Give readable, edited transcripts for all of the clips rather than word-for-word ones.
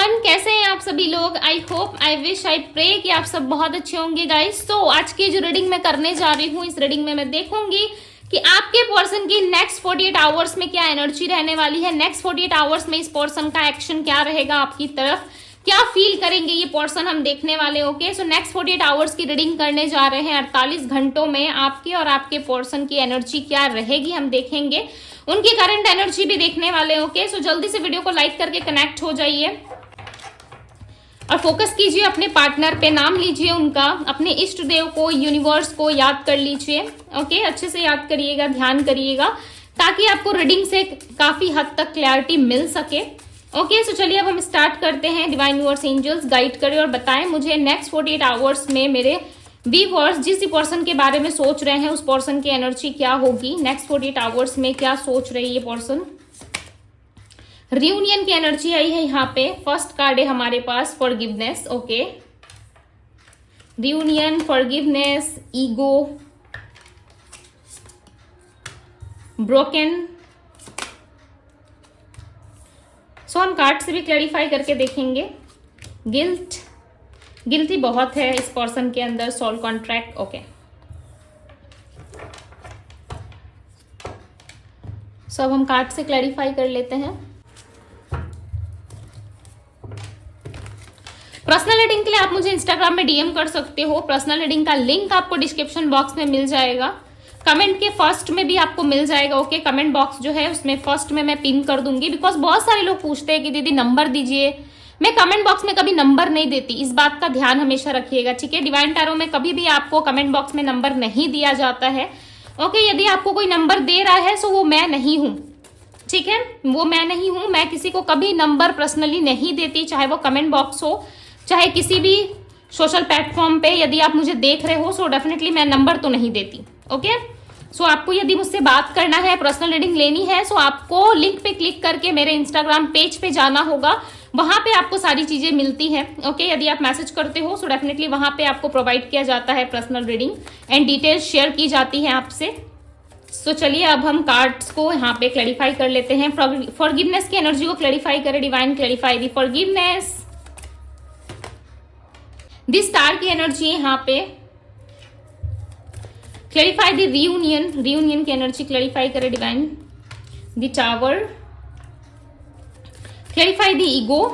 Everyone, कैसे हैं आप सभी लोग। I hope, I wish, I pray कि आप सब बहुत अच्छे होंगे गाइस। तो आज की जो रीडिंग मैं करने जा रही हूँ, इस रीडिंग में मैं देखूंगी कि आपके पर्सन की नेक्स्ट 48 आवर्स में क्या एनर्जी रहने वाली है। नेक्स्ट 48 आवर्स में इस पर्सन का एक्शन क्या रहेगा, आपकी तरफ क्या फील करेंगे ये पर्सन, हम देखने वाले। ओके, सो नेक्स्ट 48 आवर्स की रीडिंग करने जा रहे हैं। 48 घंटों में आपके और आपके पर्सन की एनर्जी क्या रहेगी, हम देखेंगे। उनकी करंट एनर्जी भी देखने वाले। ओके, सो जल्दी से वीडियो को लाइक करके कनेक्ट हो जाइए और फोकस कीजिए अपने पार्टनर पे। नाम लीजिए उनका, अपने इष्ट देव को, यूनिवर्स को याद कर लीजिए। ओके, अच्छे से याद करिएगा, ध्यान करिएगा, ताकि आपको रीडिंग से काफी हद तक क्लैरिटी मिल सके। ओके, सो चलिए अब हम स्टार्ट करते हैं। डिवाइन यूनिवर्स एंजल्स गाइड करें और बताएं मुझे नेक्स्ट 48 आवर्स में मेरे व्यूअर्स जिस पर्सन के बारे में सोच रहे हैं उस पर्सन की एनर्जी क्या होगी। नेक्स्ट 48 आवर्स में क्या सोच रहे हैं ये पर्सन। रियूनियन की एनर्जी आई है यहाँ पे। फर्स्ट कार्ड है हमारे पास forgiveness. Okay, reunion, forgiveness, ego, broken. So हम कार्ड से भी क्लैरिफाई करके देखेंगे। गिल्ट, गिल्टी बहुत है इस पर्सन के अंदर। Soul contract. ओके, सो अब हम कार्ड से क्लैरिफाई कर लेते हैं। पर्सनल रीडिंग के लिए आप मुझे इंस्टाग्राम में डीएम कर सकते हो। पर्सनल रीडिंग का लिंक आपको डिस्क्रिप्शन बॉक्स में मिल जाएगा, कमेंट के फर्स्ट में भी आपको मिल जाएगा। ओके, कमेंट बॉक्स जो है उसमें फर्स्ट में मैं पिन कर दूंगी, बिकॉज बहुत सारे लोग पूछते हैं कि दीदी नंबर दीजिए। मैं कमेंट बॉक्स में कभी नंबर नहीं देती, इस बात का ध्यान हमेशा रखिएगा, ठीक है। डिवाइन टैरो में कभी भी आपको कमेंट बॉक्स में नंबर नहीं दिया जाता है। ओके, यदि आपको कोई नंबर दे रहा है तो वो मैं नहीं हूं, ठीक है, वो मैं नहीं हूं। मैं किसी को कभी नंबर पर्सनली नहीं देती, चाहे वो कमेंट बॉक्स हो, चाहे किसी भी सोशल प्लेटफॉर्म पे यदि आप मुझे देख रहे हो, सो डेफिनेटली मैं नंबर तो नहीं देती। ओके, सो आपको यदि मुझसे बात करना है, पर्सनल रीडिंग लेनी है, सो आपको लिंक पे क्लिक करके मेरे इंस्टाग्राम पेज पे जाना होगा। वहां पे आपको सारी चीजें मिलती हैं। ओके, यदि आप मैसेज करते हो सो डेफिनेटली वहां पे आपको प्रोवाइड किया जाता है personal reading and details share की जाती है आपसे। सो चलिए अब हम कार्ड्स को यहाँ पे क्लैरिफाई कर लेते हैं। फॉरगिवनेस की एनर्जी को क्लैरिफाई करें। Divine clarify the forgiveness. This star की एनर्जी है यहाँ पे। क्लैरिफाई दी रियूनियन, रियूनियन की एनर्जी क्लैरिफाई करे divine. The tower. Clarify the ego,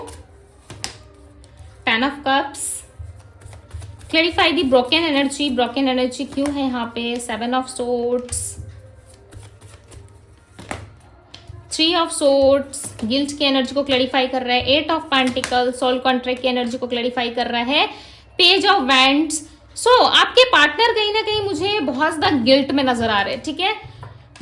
ten of cups. Clarify the broken energy, broken energy क्यों है यहाँ पे। Seven of swords, three of swords, guilt की एनर्जी को क्लैरिफाई कर रहा है। Eight of pentacle, soul contract की एनर्जी को क्लैरिफाई कर रहा है। Page of wands. सो आपके पार्टनर कहीं ना कहीं मुझे बहुत ज्यादा गिल्ट में नजर आ रहे हैं, ठीक है।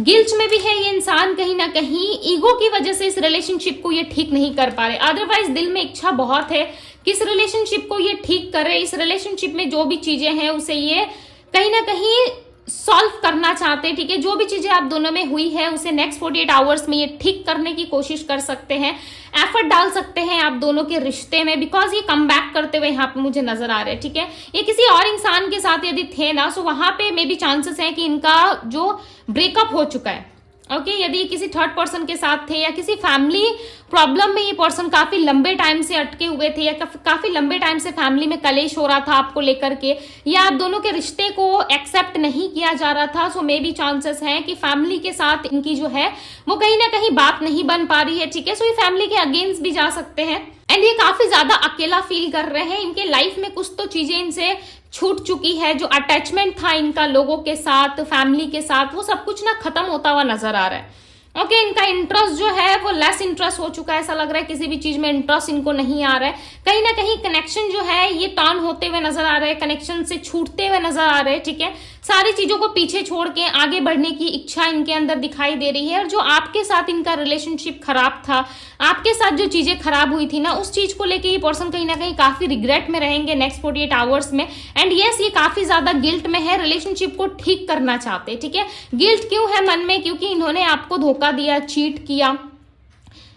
गिल्ट में भी है ये इंसान कहीं ना कहीं। ईगो की वजह से इस रिलेशनशिप को ये ठीक नहीं कर पा रहे। अदरवाइज दिल में इच्छा बहुत है कि इस रिलेशनशिप को ये ठीक करे। इस रिलेशनशिप में जो भी चीजें हैं उसे ये कहीं ना कहीं सॉल्व करना चाहते हैं, ठीक है। जो भी चीजें आप दोनों में हुई है उसे नेक्स्ट 48 आवर्स में ये ठीक करने की कोशिश कर सकते हैं। एफर्ट डाल सकते हैं आप दोनों के रिश्ते में, बिकॉज ये कम बैक करते हुए यहाँ पे मुझे नजर आ रहे हैं, ठीक है। ये किसी और इंसान के साथ यदि थे ना, सो वहां पे मे बी चांसेस है कि इनका जो ब्रेकअप हो चुका है। ओके, यदि किसी थर्ड पर्सन के साथ थे या किसी फैमिली प्रॉब्लम में ये पर्सन काफी लंबे टाइम से अटके हुए थे या काफी लंबे टाइम से फैमिली में कलेश हो रहा था आपको लेकर के, या आप दोनों के रिश्ते को एक्सेप्ट नहीं किया जा रहा था, सो मे बी चांसेस हैं कि फैमिली के साथ इनकी जो है वो कहीं ना कहीं बात नहीं बन पा रही है, ठीक है। सो ये फैमिली के अगेंस्ट भी जा सकते हैं एंड ये काफी ज्यादा अकेला फील कर रहे हैं। इनके लाइफ में कुछ तो चीजें इनसे छूट चुकी है। जो अटैचमेंट था इनका लोगों के साथ, फैमिली के साथ, वो सब कुछ ना खत्म होता हुआ नजर आ रहा है। ओके, इनका इंटरेस्ट जो है वो लेस इंटरेस्ट हो चुका है। ऐसा लग रहा है किसी भी चीज में इंटरेस्ट इनको नहीं आ रहा है। कहीं ना कहीं कनेक्शन जो है ये टर्न होते हुए नजर आ रहे हैं, कनेक्शन से छूटते हुए नजर आ रहे हैं, ठीक है। सारी चीजों को पीछे छोड़ के आगे बढ़ने की इच्छा इनके अंदर दिखाई दे रही है। और जो आपके साथ इनका रिलेशनशिप खराब था, आपके साथ जो चीजें खराब हुई थी ना, उस चीज को लेके ये पर्सन कहीं ना कहीं काफी रिग्रेट में रहेंगे नेक्स्ट 48 आवर्स में। एंड यस, ये काफी ज्यादा गिल्ट में है, रिलेशनशिप को ठीक करना चाहते हैं, ठीक है। गिल्ट क्यों है मन में, क्योंकि इन्होंने आपको धोखा दिया, चीट किया।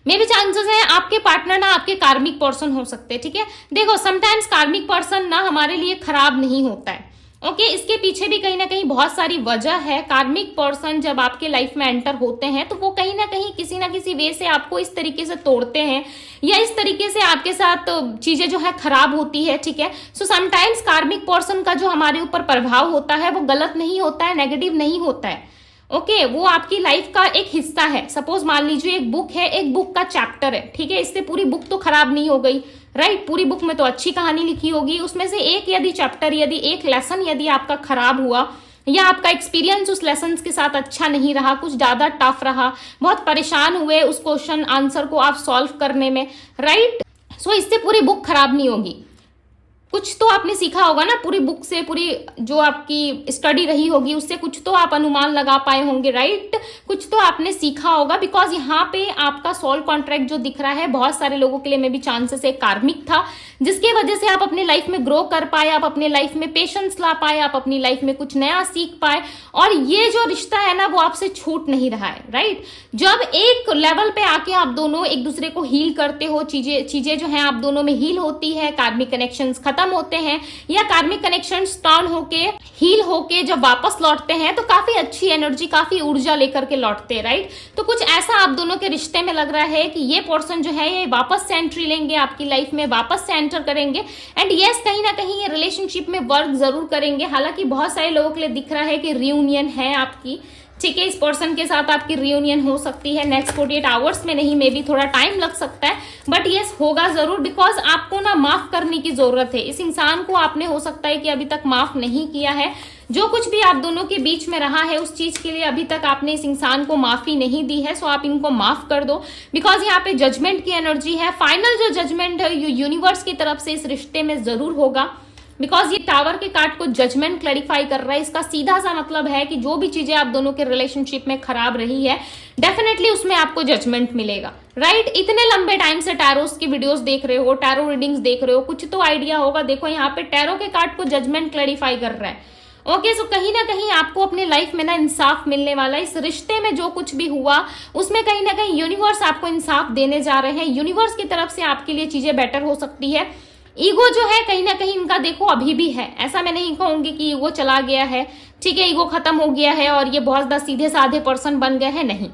मे भी चांसेस है आपके पार्टनर ना आपके कार्मिक पर्सन हो सकते हैं, ठीक है। देखो, समटाइम्स कार्मिक पर्सन ना हमारे लिए खराब नहीं होता है। ओके इसके पीछे भी कहीं ना कहीं बहुत सारी वजह है। कार्मिक पर्सन जब आपके लाइफ में एंटर होते हैं तो वो कहीं ना किसी वे से आपको इस तरीके से तोड़ते हैं या इस तरीके से आपके साथ चीजें जो है खराब होती है, ठीक है। सो समटाइम्स कार्मिक पर्सन का जो हमारे ऊपर प्रभाव होता है वो गलत नहीं होता है, नेगेटिव नहीं होता है। ओके वो आपकी लाइफ का एक हिस्सा है। सपोज मान लीजिए एक बुक है, एक बुक का चैप्टर है, ठीक है, इससे पूरी बुक तो खराब नहीं हो गई, राइट। पूरी बुक में तो अच्छी कहानी लिखी होगी, उसमें से एक यदि चैप्टर, यदि एक लेसन यदि आपका खराब हुआ या आपका एक्सपीरियंस उस लेसन के साथ अच्छा नहीं रहा, कुछ ज्यादा टफ रहा, बहुत परेशान हुए उस क्वेश्चन आंसर को आप सॉल्व करने में, राइट। सो इससे पूरी बुक खराब नहीं होगी, कुछ तो आपने सीखा होगा ना पूरी बुक से, पूरी जो आपकी स्टडी रही होगी उससे कुछ तो आप अनुमान लगा पाए होंगे, राइट। कुछ तो आपने सीखा होगा, बिकॉज यहाँ पे आपका सोल कॉन्ट्रैक्ट जो दिख रहा है बहुत सारे लोगों के लिए में भी चांसेस एक कार्मिक था, जिसकी वजह से आप अपनी लाइफ में ग्रो कर पाए, आप अपने लाइफ में पेशेंस ला पाए, आप अपनी लाइफ में कुछ नया सीख पाए, और ये जो रिश्ता है ना वो आपसे छूट नहीं रहा है, राइट। जब एक लेवल पे आके आप दोनों एक दूसरे को हील करते हो, चीजें जो है आप दोनों में हील होती है, कार्मिक कनेक्शंस खत्म होते हैं या कार्मिक कनेक्शंस टर्न होके हील होके जब वापस लौटते हैं तो काफी अच्छी एनर्जी, काफी ऊर्जा लेकर के लौटते हैं, राइट। तो कुछ ऐसा आप दोनों के रिश्ते में लग रहा है कि ये पर्सन जो है ये वापस से एंट्री लेंगे आपकी लाइफ में, वापस से एंटर करेंगे, एंड यस कहीं ना कहीं ये रिलेशनशिप में वर्क जरूर करेंगे। हालांकि बहुत सारे लोगों के लिए दिख रहा है कि रियूनियन है आपकी, ठीक है, इस पर्सन के साथ आपकी रियूनियन हो सकती है नेक्स्ट 48 आवर्स में, नहीं मे भी थोड़ा टाइम लग सकता है, बट यस होगा जरूर, बिकॉज आपको ना माफ करने की जरूरत है। इस इंसान को आपने हो सकता है कि अभी तक माफ नहीं किया है, जो कुछ भी आप दोनों के बीच में रहा है उस चीज के लिए अभी तक आपने इस इंसान को माफी नहीं दी है। सो आप इनको माफ कर दो, बिकॉज यहाँ पे जजमेंट की एनर्जी है। फाइनल जो जजमेंट है यूनिवर्स की तरफ से इस रिश्ते में जरूर होगा, बिकॉज ये टावर के कार्ड को जजमेंट क्लैरिफाई कर रहा है। इसका सीधा सा मतलब है कि जो भी चीजें आप दोनों के रिलेशनशिप में खराब रही है डेफिनेटली उसमें आपको जजमेंट मिलेगा, राइट। इतने लंबे टाइम से टैरोस की वीडियोस देख रहे हो, टैरो रीडिंग्स देख रहे हो, कुछ तो आइडिया होगा। देखो यहाँ पे टैरो के कार्ड को जजमेंट क्लैरिफाई कर रहा है। ओके सो कहीं ना कहीं आपको अपने लाइफ में ना इंसाफ मिलने वाला है। इस रिश्ते में जो कुछ भी हुआ उसमें कहीं ना कहीं यूनिवर्स आपको इंसाफ देने जा रहे हैं। यूनिवर्स की तरफ से आपके लिए चीजें बेटर हो सकती है। ईगो जो है कहीं ना कहीं इनका देखो अभी भी है, ऐसा मैं नहीं कहूंगी कि ईगो चला गया है, ठीक है, ईगो खत्म हो गया है और ये बहुत ज्यादा सीधे साधे पर्सन बन गए हैं, नहीं,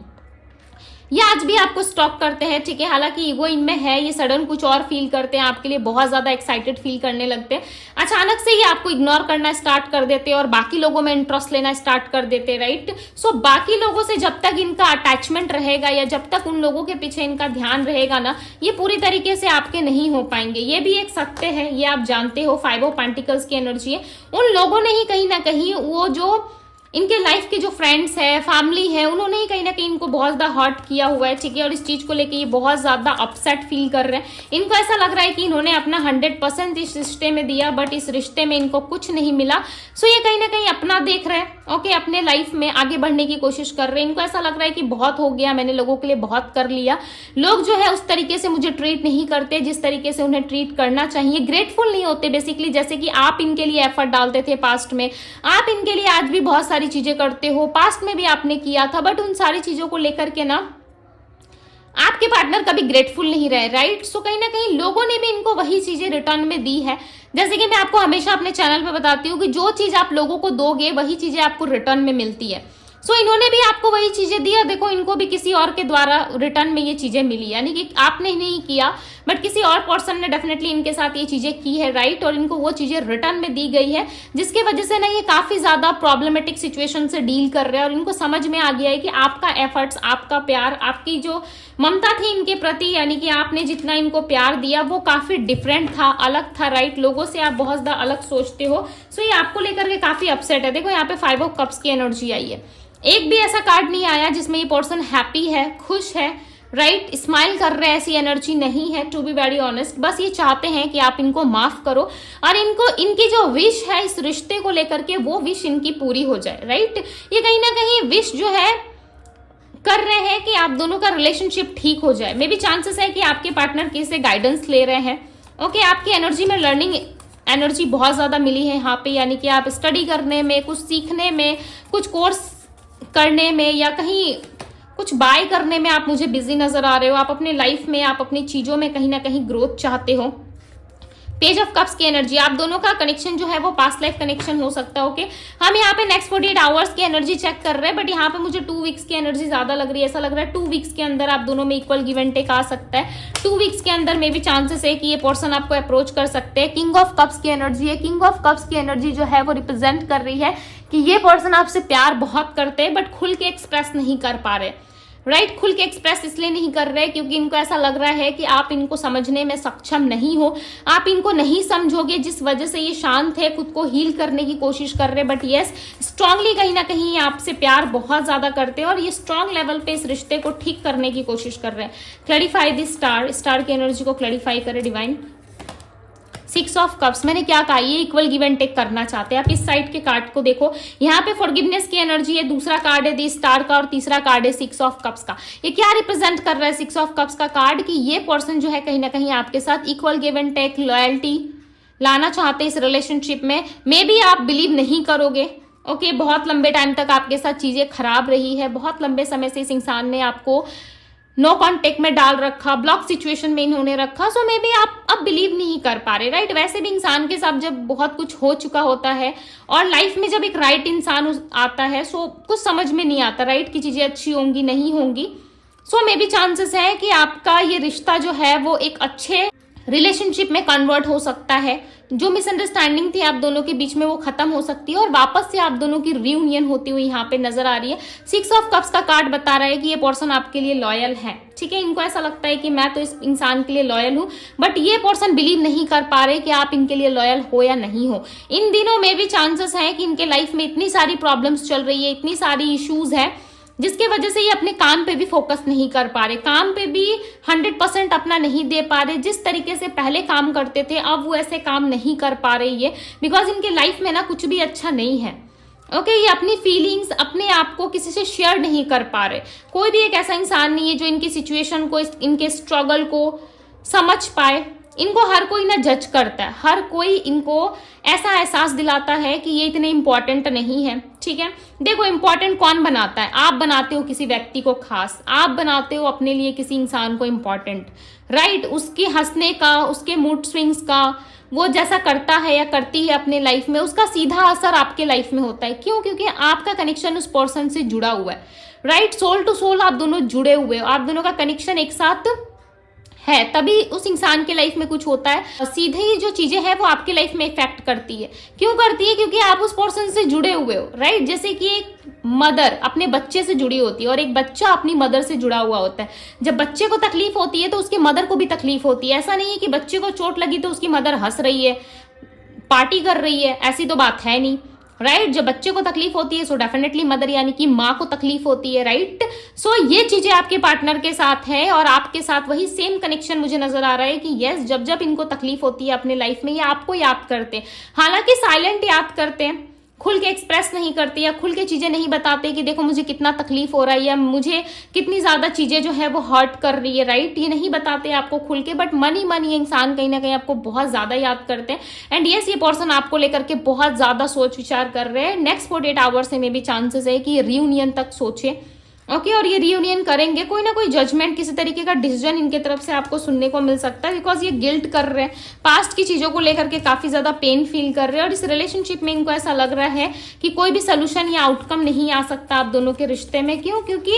ये आज भी आपको स्टॉक करते हैं, ठीक है। हालांकि ईगो इनमें है, ये सडन कुछ और फील करते हैं, आपके लिए बहुत ज्यादा एक्साइटेड फील करने लगते हैं, अचानक से ये आपको इग्नोर करना स्टार्ट कर देते हैं और बाकी लोगों में इंटरेस्ट लेना स्टार्ट कर देते हैं, राइट। सो बाकी लोगों से जब तक इनका अटैचमेंट रहेगा या जब तक उन लोगों के पीछे इनका ध्यान रहेगा ना, ये पूरी तरीके से आपके नहीं हो पाएंगे। ये भी एक सत्य है, ये आप जानते हो। 5 ऑफ पेंटिकल्स की एनर्जी है, उन लोगों ने ही कहीं ना कहीं वो जो इनके लाइफ के जो फ्रेंड्स है, फैमिली है, उन्होंने ही कहीं ना कहीं इनको बहुत ज्यादा हर्ट किया हुआ है, ठीक है। और इस चीज को लेके ये बहुत ज्यादा अपसेट फील कर रहे हैं। इनको ऐसा लग रहा है कि इन्होंने अपना 100% इस रिश्ते में दिया, बट इस रिश्ते में इनको कुछ नहीं मिला। सो ये कहीं ना कहीं अपना देख रहे हैं, ओके, अपने लाइफ में आगे बढ़ने की कोशिश कर रहे हैं। इनको ऐसा लग रहा है कि बहुत हो गया, मैंने लोगों के लिए बहुत कर लिया, लोग जो है उस तरीके से मुझे ट्रीट नहीं करते जिस तरीके से उन्हें ट्रीट करना चाहिए, ग्रेटफुल नहीं होते बेसिकली, जैसे कि आप इनके लिए एफर्ट डालते थे पास्ट में, आप इनके लिए आज भी बहुत सारी चीजें करते हो, पास्ट में भी आपने किया था, बट उन सारी चीजों को लेकर के ना आपके पार्टनर कभी ग्रेटफुल नहीं रहे, राइट। सो कहीं ना कहीं लोगों ने भी इनको वही चीजें रिटर्न में दी है। जैसे कि मैं आपको हमेशा अपने चैनल पे बताती हूँ कि जो चीज आप लोगों को दोगे वही चीजें आपको रिटर्न में मिलती है। सो इन्होंने भी आपको वही चीजें दी है, देखो इनको भी किसी और के द्वारा रिटर्न में ये चीजें मिली, यानी कि आपने नहीं किया बट किसी और पर्सन ने डेफिनेटली इनके साथ ये चीजें की है, राइट। और इनको वो चीजें रिटर्न में दी गई है, जिसकी वजह से ना ये काफी ज्यादा प्रॉब्लमेटिक सिचुएशन से डील कर रहे हैं। और इनको समझ में आ गया है कि आपका एफर्ट्स, आपका प्यार, आपकी जो ममता थी इनके प्रति, यानी कि आपने जितना इनको प्यार दिया वो काफी डिफरेंट था, अलग था, राइट। लोगों से आप बहुत ज्यादा अलग सोचते हो। सो ये आपको लेकर के काफी अपसेट है। देखो यहाँ पे 5 ऑफ कप्स की एनर्जी आई है, एक भी ऐसा कार्ड नहीं आया जिसमें ये पर्सन हैप्पी है, खुश है, राइट, स्माइल कर रहे हैं, ऐसी एनर्जी नहीं है, टू बी वेरी ऑनेस्ट। बस ये चाहते हैं कि आप इनको माफ करो और इनको इनकी जो विश है इस रिश्ते को लेकर के वो विश इनकी पूरी हो जाए, राइट। ये कहीं ना कहीं विश जो है कर रहे हैं कि आप दोनों का रिलेशनशिप ठीक हो जाए। मे बी चांसेस है कि आपके पार्टनर किसी गाइडेंस ले रहे हैं, ओके। आपकी एनर्जी में लर्निंग एनर्जी बहुत ज्यादा मिली है यहाँ पे, यानी कि आप स्टडी करने में, कुछ सीखने में, कुछ कोर्स करने में या कहीं कुछ बाय करने में आप मुझे बिजी नजर आ रहे हो। आप अपने लाइफ में, आप अपनी चीजों में कहीं ना कहीं ग्रोथ चाहते हो। पेज ऑफ कप्स की एनर्जी, आप दोनों का कनेक्शन जो है वो पास्ट लाइफ कनेक्शन हो सकता है। ओके, हम यहाँ पे नेक्स्ट 48 आवर्स की एनर्जी चेक कर रहे हैं, बट यहाँ पे मुझे 2 वीक्स की एनर्जी ज्यादा लग रही है। ऐसा लग रहा है 2 वीक्स के अंदर आप दोनों में इक्वल गिव एंड टेक आ सकता है। 2 वीक्स के अंदर में भी चांसेस है कि ये पर्सन आपको अप्रोच कर सकते हैं। किंग ऑफ कप्स की एनर्जी है। किंग ऑफ कप्स की एनर्जी जो है वो रिप्रेजेंट कर रही है कि ये पर्सन आपसे प्यार बहुत करते हैं, बट खुल के एक्सप्रेस नहीं कर पा रहे। राइट, खुल के एक्सप्रेस इसलिए नहीं कर रहे क्योंकि इनको ऐसा लग रहा है कि आप इनको समझने में सक्षम नहीं हो, आप इनको नहीं समझोगे, जिस वजह से ये शांत है, खुद को हील करने की कोशिश कर रहे हैं। बट यस, स्ट्रांगली कहीं ना कहीं ये आपसे प्यार बहुत ज्यादा करते हैं और ये स्ट्रांग लेवल पे इस रिश्ते को ठीक करने की कोशिश कर रहे हैं। क्लैरिफाई द स्टार, स्टार की एनर्जी को क्लैरिफाई करे डिवाइन। 6 ऑफ कप्स, मैंने क्या कहा, ये इक्वल गिव एंड टेक करना चाहते हैं। आप इस साइड के कार्ड को देखो, यहाँ पे फॉरगिवनेस की एनर्जी है, दूसरा कार्ड है दी स्टार का और तीसरा कार्ड है 6 ऑफ कप्स का। ये क्या रिप्रेजेंट कर रहा है 6 ऑफ कप्स का कार्ड, कि ये पर्सन जो है कहीं ना कहीं आपके साथ equal give and take, loyalty लाना चाहते हैं इस रिलेशनशिप में। मे बी आप बिलीव नहीं करोगे। ओके, बहुत लंबे टाइम तक आपके साथ चीजें खराब रही है, बहुत लंबे समय से इस इंसान ने आपको नो कॉन्टेक्ट में डाल रखा, ब्लॉक सिचुएशन में इन्होंने रखा। सो मे बी आप अब बिलीव नहीं कर पा रहे। राइट, वैसे भी इंसान के साथ जब बहुत कुछ हो चुका होता है और लाइफ में जब एक राइट इंसान आता है, सो कुछ समझ में नहीं आता राइट की चीजें अच्छी होंगी नहीं होंगी। सो मे बी चांसेस है कि आपका ये रिश्ता जो है वो एक अच्छे रिलेशनशिप में कन्वर्ट हो सकता है। जो मिसअंडरस्टैंडिंग थी आप दोनों के बीच में वो खत्म हो सकती है और वापस से आप दोनों की रियूनियन होती हुई यहाँ पे नजर आ रही है। 6 ऑफ कप्स का कार्ड बता रहा है कि ये पर्सन आपके लिए लॉयल है। ठीक है, इनको ऐसा लगता है कि मैं तो इस इंसान के लिए लॉयल हूँ, बट ये पर्सन बिलीव नहीं कर पा रहे कि आप इनके लिए लॉयल हो या नहीं हो। इन दिनों में भी चांसेस है कि इनके लाइफ में इतनी सारी प्रॉब्लम्स चल रही है, इतनी सारी इश्यूज है, जिसके वजह से ये अपने काम पे भी फोकस नहीं कर पा रहे, काम पे भी 100% अपना नहीं दे पा रहे। जिस तरीके से पहले काम करते थे अब वो ऐसे काम नहीं कर पा रहे ये, बिकॉज इनके लाइफ में ना कुछ भी अच्छा नहीं है। ओके, ये अपनी फीलिंग्स अपने आप को किसी से शेयर नहीं कर पा रहे। कोई भी एक ऐसा इंसान नहीं है जो इनकी सिचुएशन को, इनके स्ट्रगल को समझ पाए। इनको हर कोई ना जज करता है, हर कोई इनको ऐसा एहसास दिलाता है कि ये इतने इंपॉर्टेंट नहीं है। ठीक है, देखो इंपॉर्टेंट कौन बनाता है? आप बनाते हो किसी व्यक्ति को खास, आप बनाते हो अपने लिए किसी इंसान को इंपॉर्टेंट। राइट, उसके हंसने का, उसके मूड स्विंग्स का, वो जैसा करता है या करती है अपने लाइफ में, उसका सीधा असर आपके लाइफ में होता है। क्यों? क्योंकि आपका कनेक्शन उस पर्सन से जुड़ा हुआ है। राइट, सोल टू सोल आप दोनों जुड़े हुए हो, आप दोनों का कनेक्शन एक साथ है, तभी उस इंसान के लाइफ में कुछ होता है। सीधे ही जो चीजें हैं वो आपके लाइफ में इफेक्ट करती है। क्यों करती है? क्योंकि आप उस पर्सन से जुड़े हुए हो। राइट, जैसे कि एक मदर अपने बच्चे से जुड़ी होती है और एक बच्चा अपनी मदर से जुड़ा हुआ होता है। जब बच्चे को तकलीफ होती है तो उसकी मदर को भी तकलीफ होती है। ऐसा नहीं है कि बच्चे को चोट लगी तो उसकी मदर हंस रही है, पार्टी कर रही है, ऐसी तो बात है नहीं। राइट, जब बच्चे को तकलीफ होती है सो डेफिनेटली मदर यानी कि माँ को तकलीफ होती है। राइट, सो ये चीजें आपके पार्टनर के साथ है और आपके साथ वही सेम कनेक्शन मुझे नजर आ रहा है कि यस, जब जब इनको तकलीफ होती है अपने लाइफ में ये आपको याद करते हैं। हालांकि साइलेंट याद करते हैं, खुल के एक्सप्रेस नहीं करते या खुल के चीजें नहीं बताते कि देखो मुझे कितना तकलीफ हो रहा है या मुझे कितनी ज्यादा चीजें जो है वो हर्ट कर रही है। राइट, ये नहीं बताते आपको खुल के, बट मन ही मन ये इंसान कहीं ना कहीं आपको बहुत ज्यादा याद करते हैं। एंड यस, ये पर्सन आपको लेकर के बहुत ज्यादा सोच विचार कर रहे हैं। नेक्स्ट 48 आवर्स में भी चांसेस है कि ये रियूनियन तक सोचे। ओके, और ये रियूनियन करेंगे, कोई ना कोई जजमेंट, किसी तरीके का डिसीजन इनके तरफ से आपको सुनने को मिल सकता है, बिकॉज ये गिल्ट कर रहे हैं, पास्ट की चीजों को लेकर के काफी ज्यादा पेन फील कर रहे हैं और इस रिलेशनशिप में इनको ऐसा लग रहा है कि कोई भी सोल्यूशन या आउटकम नहीं आ सकता आप दोनों के रिश्ते में। क्यों? क्योंकि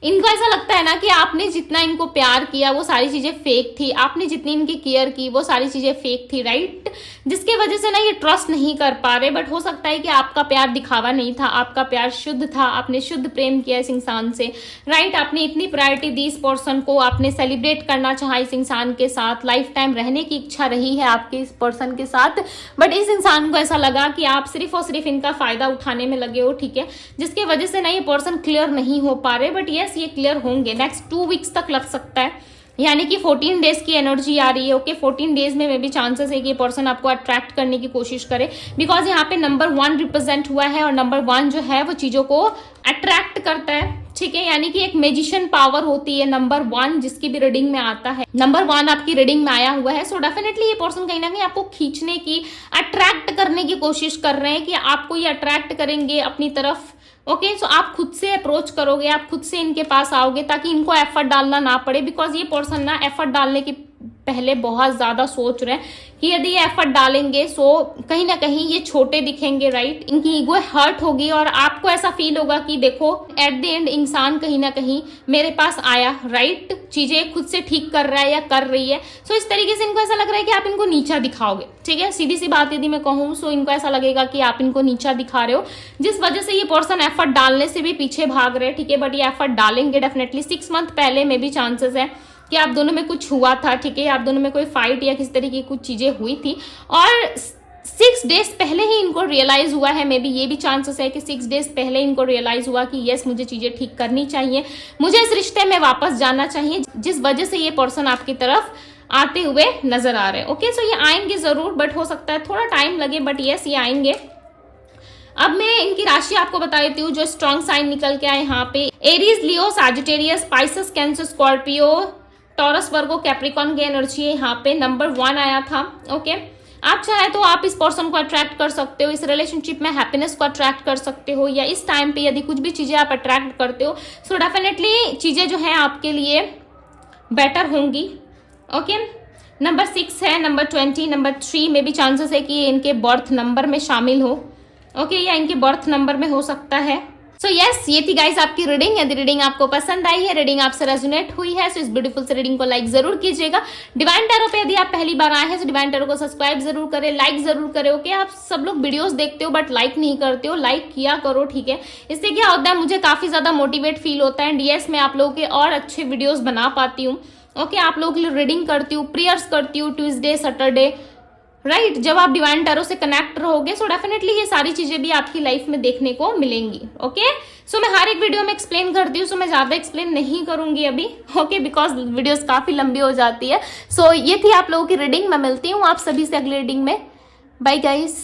इनको ऐसा लगता है ना कि आपने जितना इनको प्यार किया वो सारी चीजें फेक थी, आपने जितनी इनकी केयर की वो सारी चीजें फेक थी। राइट, जिसकी वजह से ना ये ट्रस्ट नहीं कर पा रहे। बट हो सकता है कि आपका प्यार दिखावा नहीं था, आपका प्यार शुद्ध था, आपने शुद्ध प्रेम किया इस इंसान से। राइट, आपने इतनी प्रायोरिटी दी इस पर्सन को, आपने सेलिब्रेट करना चाहा इस इंसान के साथ, लाइफ टाइम रहने की इच्छा रही है आपके इस पर्सन के साथ। बट इस इंसान को ऐसा लगा कि आप सिर्फ और सिर्फ इनका फायदा उठाने में लगे हो। ठीक है, जिसकी वजह से ना ये पर्सन क्लियर नहीं हो पा रहे। बट यस, ये क्लियर होंगे, नेक्स्ट 2 वीक्स तक लग सकता है, यानी कि 14 डेज की एनर्जी आ रही है। ओके, 14 डेज में भी चांसेस है कि ये पर्सन आपको अट्रैक्ट करने की कोशिश करे, बिकॉज यहाँ पे नंबर 1 रिप्रेजेंट हुआ है और नंबर 1 जो है वो चीजों को अट्रैक्ट करता है। ठीक है, यानी कि एक मैजिशियन पावर होती है नंबर 1, जिसकी भी रीडिंग में आता है। नंबर 1 आपकी रीडिंग में आया हुआ है, सो डेफिनेटली ये पर्सन कहीं ना कहीं आपको खींचने की, अट्रैक्ट करने की कोशिश कर रहे हैं कि आपको ये अट्रैक्ट करेंगे अपनी तरफ। ओके, सो आप खुद से अप्रोच करोगे, आप खुद से इनके पास आओगे ताकि इनको एफर्ट डालना ना पड़े, बिकॉज ये पर्सन ना एफर्ट डालने की पहले बहुत ज्यादा सोच रहे हैं कि यदि ये एफर्ट डालेंगे सो कहीं ना कहीं ये छोटे दिखेंगे, राइट, इनकी ईगो हर्ट होगी और आपको ऐसा फील होगा कि देखो एट द एंड इंसान कहीं ना कहीं मेरे पास आया, राइट, चीजें खुद से ठीक कर रहा है या कर रही है। सो इस तरीके से इनको ऐसा लग रहा है कि आप इनको नीचा दिखाओगे, ठीक है, सीधी सी बात यदि मैं कहूँ सो इनको ऐसा लगेगा कि आप इनको नीचा दिखा रहे हो, जिस वजह से ये पर्सन एफर्ट डालने से भी पीछे भाग रहे हैं, ठीक है, बट ये एफर्ट डालेंगे डेफिनेटली। 6 मंथ पहले में भी चांसेस है कि आप दोनों में कुछ हुआ था, ठीक है, आप दोनों में कोई फाइट या किसी तरीके की कुछ चीजें हुई थी और 6 डेज पहले ही इनको रियलाइज हुआ है। मे बी ये भी चांसेस है कि 6 डेज पहले इनको रियलाइज हुआ कि यस मुझे चीजें ठीक करनी चाहिए, मुझे इस रिश्ते में वापस जाना चाहिए, जिस वजह से ये पर्सन आपकी तरफ आते हुए नजर आ रहे हैं। ओके, सो ये आएंगे जरूर, बट हो सकता है थोड़ा टाइम लगे, बट यस ये आएंगे। अब मैं इनकी राशि आपको बता देती हूँ जो स्ट्रॉन्ग साइन निकल के आए यहाँ पे। Aries, Leo, Sagittarius, Pisces, cancer, Scorpio, Taurus, Virgo, Capricorn की एनर्जी है यहाँ पे। नंबर 1 आया था। ओके, आप चाहे तो आप इस पर्सन को अट्रैक्ट कर सकते हो, इस रिलेशनशिप में हैप्पीनेस को अट्रैक्ट कर सकते हो, या इस टाइम पे यदि कुछ भी चीजें आप अट्रैक्ट करते हो सो डेफिनेटली चीजें जो है आपके लिए बेटर होंगी। ओके, नंबर 6 है, नंबर 20, नंबर 3 में भी चांसेस है कि ये इनके बर्थ नंबर में शामिल हो, ओके, या इनके बर्थ नंबर में हो सकता है। सो यस, ये थी गाइस आपकी रीडिंग। यदि रीडिंग आपको पसंद आई है, रीडिंग आपसे रेजोनेट हुई है, सो इस ब्यूटीफुल से रीडिंग को लाइक जरूर कीजिएगा। डिवाइन टैरो पे यदि आप पहली बार आए हैं तो डिवाइन टैरो को सब्सक्राइब जरूर करें, लाइक जरूर करें। ओके, आप सब लोग वीडियोस देखते हो बट लाइक नहीं करते हो, लाइक किया करो, ठीक है, इससे क्या होता है मुझे काफी ज्यादा मोटिवेट फील होता है एंड यस मैं आप लोगों के और अच्छे वीडियोज बना पाती हूँ। ओके, आप लोगों के लिए रीडिंग करती हूँ, प्रेयर्स करती हूँ ट्यूसडे, सैटरडे, राइट, जब आप डिवाइन टैरो से कनेक्ट रहोगे सो डेफिनेटली ये सारी चीजें भी आपकी लाइफ में देखने को मिलेंगी। ओके, सो मैं हर एक वीडियो में एक्सप्लेन करती हूँ, सो मैं ज्यादा एक्सप्लेन नहीं करूंगी अभी, ओके, बिकॉज वीडियोस काफी लंबी हो जाती है। सो ये थी आप लोगों की रीडिंग। मैं मिलती हूँ आप सभी से अगली रीडिंग में। Bye guys.